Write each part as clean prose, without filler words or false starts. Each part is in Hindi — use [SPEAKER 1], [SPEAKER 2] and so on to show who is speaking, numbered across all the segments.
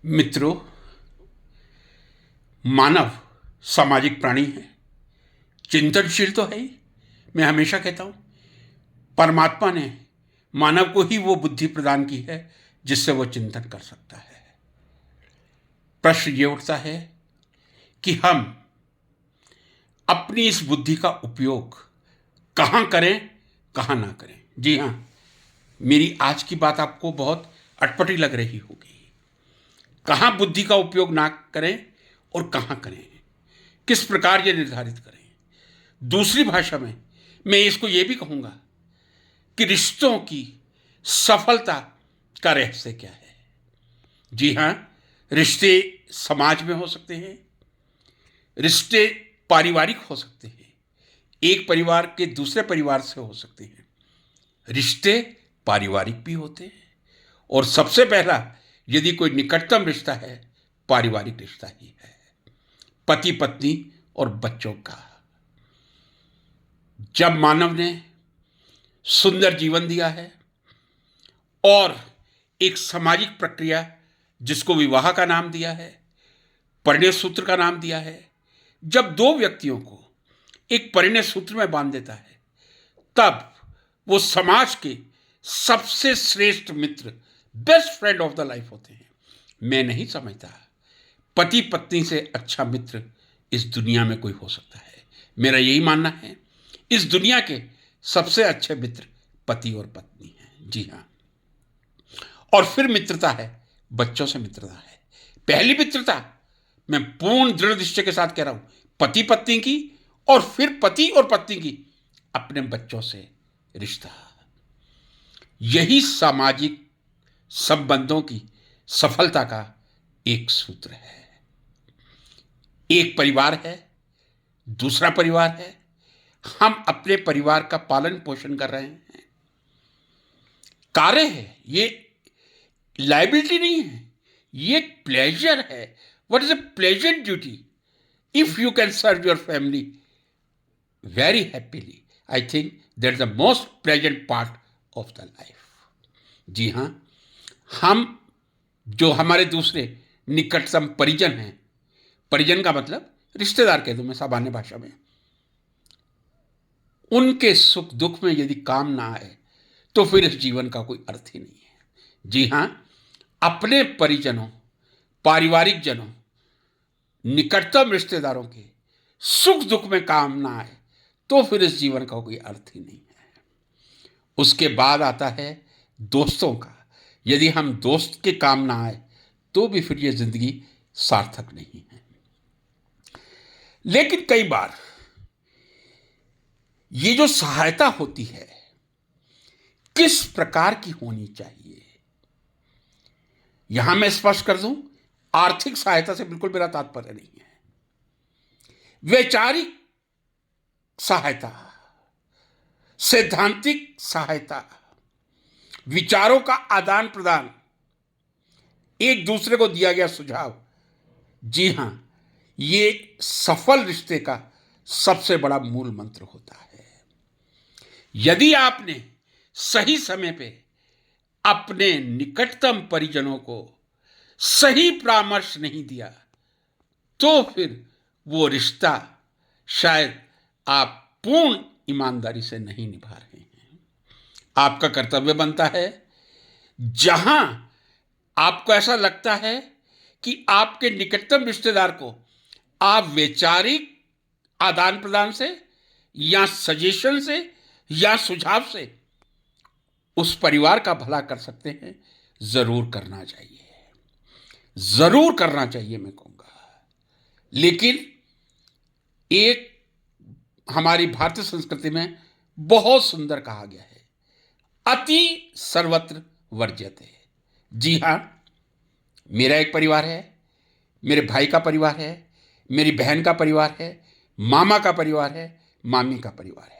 [SPEAKER 1] मित्रों, मानव सामाजिक प्राणी है। चिंतनशील तो है ही। मैं हमेशा कहता हूं, परमात्मा ने मानव को ही वो बुद्धि प्रदान की है जिससे वो चिंतन कर सकता है। प्रश्न ये उठता है कि हम अपनी इस बुद्धि का उपयोग कहां करें, कहां ना करें। जी हां, मेरी आज की बात आपको बहुत अटपटी लग रही होगी। कहां बुद्धि का उपयोग ना करें और कहां करें, किस प्रकार ये निर्धारित करें। दूसरी भाषा में मैं इसको ये भी कहूंगा कि रिश्तों की सफलता का रहस्य क्या है। जी हां, रिश्ते समाज में हो सकते हैं, रिश्ते पारिवारिक हो सकते हैं, एक परिवार के दूसरे परिवार से हो सकते हैं। रिश्ते पारिवारिक भी होते हैं, और सबसे पहला यदि कोई निकटतम रिश्ता है, पारिवारिक रिश्ता ही है, पति पत्नी और बच्चों का। जब मानव ने सुंदर जीवन दिया है और एक सामाजिक प्रक्रिया जिसको विवाह का नाम दिया है, परिणय सूत्र का नाम दिया है, जब दो व्यक्तियों को एक परिणय सूत्र में बांध देता है, तब वो समाज के सबसे श्रेष्ठ मित्र, best friend of the life होते हैं। मैं नहीं समझता पति पत्नी से अच्छा मित्र इस दुनिया में कोई हो सकता है। मेरा यही मानना है, इस दुनिया के सबसे अच्छे मित्र पति और पत्नी हैं। जी हाँ, और फिर मित्रता है, बच्चों से मित्रता है। पहली मित्रता मैं पूर्ण दृढ़ निश्चय के साथ कह रहा हूं, पति पत्नी की, और फिर पति और पत्नी की अपने बच्चों से रिश्ता। यही सामाजिक संबंधों की सफलता का एक सूत्र है। एक परिवार है, दूसरा परिवार है, हम अपने परिवार का पालन पोषण कर रहे हैं, कार्य है, ये लाइबिलिटी नहीं है, ये प्लेजर है। What is a pleasant duty if you can serve your family very happily. I think that is the most pleasant part of the life. जी हाँ, हम जो हमारे दूसरे निकटतम परिजन हैं, परिजन का मतलब रिश्तेदार कह दूं मैं सामान्य भाषा में, उनके सुख दुख में यदि काम ना आए तो फिर इस जीवन का कोई अर्थ ही नहीं है। जी हां, अपने परिजनों, पारिवारिक जनों, निकटतम रिश्तेदारों के सुख दुख में काम ना आए तो फिर इस जीवन का कोई अर्थ ही नहीं है। उसके बाद आता है दोस्तों का। यदि हम दोस्त के काम ना आए तो भी फिर ये जिंदगी सार्थक नहीं है। लेकिन कई बार ये जो सहायता होती है, किस प्रकार की होनी चाहिए, यहां मैं स्पष्ट कर दूं, आर्थिक सहायता से बिल्कुल मेरा तात्पर्य नहीं है। वैचारिक सहायता, सैद्धांतिक सहायता, विचारों का आदान प्रदान, एक दूसरे को दिया गया सुझाव, जी हां, ये सफल रिश्ते का सबसे बड़ा मूल मंत्र होता है। यदि आपने सही समय पे अपने निकटतम परिजनों को सही परामर्श नहीं दिया तो फिर वो रिश्ता शायद आप पूर्ण ईमानदारी से नहीं निभा रहे हैं। आपका कर्तव्य बनता है, जहां आपको ऐसा लगता है कि आपके निकटतम रिश्तेदार को आप वैचारिक आदान प्रदान से या सजेशन से या सुझाव से उस परिवार का भला कर सकते हैं, जरूर करना चाहिए, जरूर करना चाहिए मैं कहूंगा। लेकिन एक हमारी भारतीय संस्कृति में बहुत सुंदर कहा गया है, अति सर्वत्र वर्ज्यते। जी हां, मेरा एक परिवार है, मेरे भाई का परिवार है, मेरी बहन का परिवार है, मामा का परिवार है, मामी का परिवार है।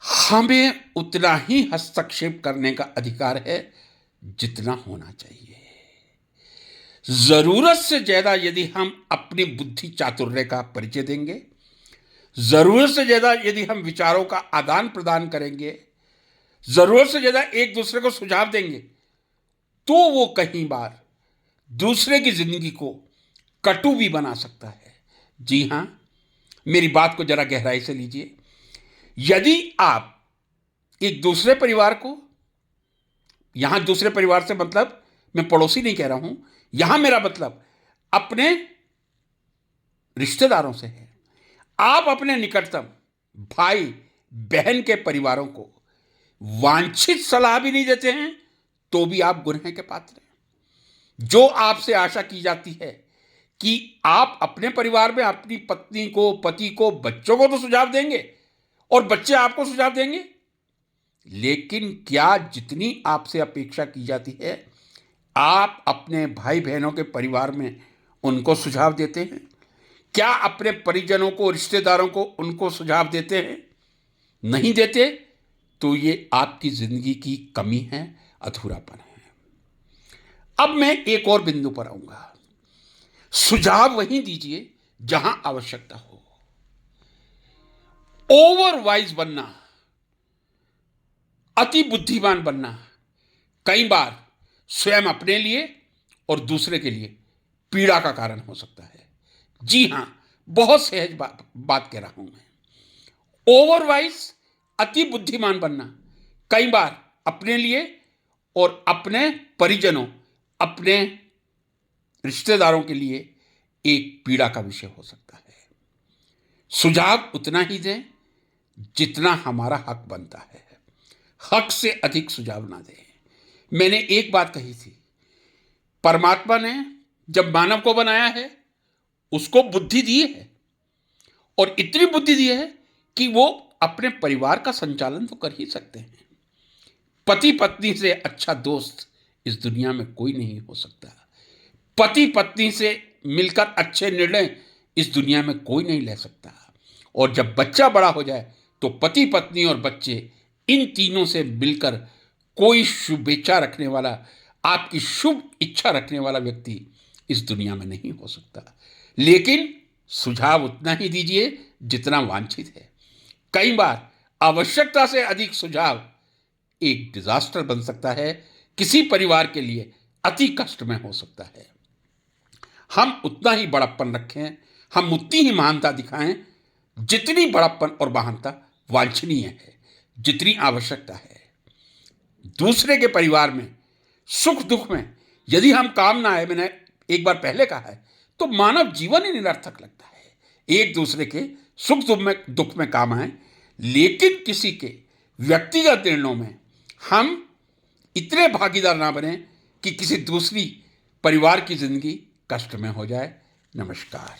[SPEAKER 1] हमें उतना ही हस्तक्षेप करने का अधिकार है जितना होना चाहिए। जरूरत से ज्यादा यदि हम अपनी बुद्धि चातुर्य का परिचय देंगे, जरूरत से ज्यादा यदि हम विचारों का आदान प्रदान करेंगे, जरूरत से ज्यादा एक दूसरे को सुझाव देंगे, तो वो कई बार दूसरे की जिंदगी को कटु भी बना सकता है। जी हां, मेरी बात को जरा गहराई से लीजिए। यदि आप एक दूसरे परिवार को, यहां दूसरे परिवार से मतलब मैं पड़ोसी नहीं कह रहा हूं, यहां मेरा मतलब अपने रिश्तेदारों से है। आप अपने निकटतम भाई बहन के परिवारों को वांछित सलाह भी नहीं देते हैं, तो भी आप गुनाह के पात्र हैं। जो आपसे आशा की जाती है कि आप अपने परिवार में अपनी पत्नी को, पति को, बच्चों को तो सुझाव देंगे और बच्चे आपको सुझाव देंगे, लेकिन क्या जितनी आपसे अपेक्षा की जाती है आप अपने भाई बहनों के परिवार में उनको सुझाव देते हैं? क्या अपने परिजनों को, रिश्तेदारों को उनको सुझाव देते हैं? नहीं देते तो ये आपकी जिंदगी की कमी है, अधूरापन है। अब मैं एक और बिंदु पर आऊंगा। सुझाव वहीं दीजिए जहां आवश्यकता हो। ओवर वाइज बनना, अति बुद्धिमान बनना कई बार स्वयं अपने लिए और दूसरे के लिए पीड़ा का कारण हो सकता है। जी हां, बहुत सहज बात कह रहा हूं मैं। ओवर वाइज, अति बुद्धिमान बनना कई बार अपने लिए और अपने परिजनों, अपने रिश्तेदारों के लिए एक पीड़ा का विषय हो सकता है। सुझाव उतना ही दें जितना हमारा हक बनता है, हक से अधिक सुझाव ना दें। मैंने एक बात कही थी, परमात्मा ने जब मानव को बनाया है उसको बुद्धि दी है, और इतनी बुद्धि दी है कि वो अपने परिवार का संचालन तो कर ही सकते हैं। पति पत्नी से अच्छा दोस्त इस दुनिया में कोई नहीं हो सकता। पति पत्नी से मिलकर अच्छे निर्णय इस दुनिया में कोई नहीं ले सकता। और जब बच्चा बड़ा हो जाए तो पति पत्नी और बच्चे, इन तीनों से मिलकर कोई शुभेच्छा रखने वाला, आपकी शुभ इच्छा रखने वाला व्यक्ति इस दुनिया में नहीं हो सकता। लेकिन सुझाव उतना ही दीजिए जितना वांछित है। कई बार आवश्यकता से अधिक सुझाव एक डिजास्टर बन सकता है, किसी परिवार के लिए अति कष्ट में हो सकता है। हम उतना ही बड़प्पन रखें, हम उतनी ही महानता दिखाएं जितनी बड़प्पन और महानता वांछनीय है, जितनी आवश्यकता है। दूसरे के परिवार में सुख दुख में यदि हम काम ना आए, मैंने एक बार पहले कहा है, तो मानव जीवन ही निरर्थक लगता है। एक दूसरे के सुख दुख में काम आए, लेकिन किसी के व्यक्तिगत निर्णयों में हम इतने भागीदार ना बने कि किसी दूसरी परिवार की जिंदगी कष्ट में हो जाए। नमस्कार।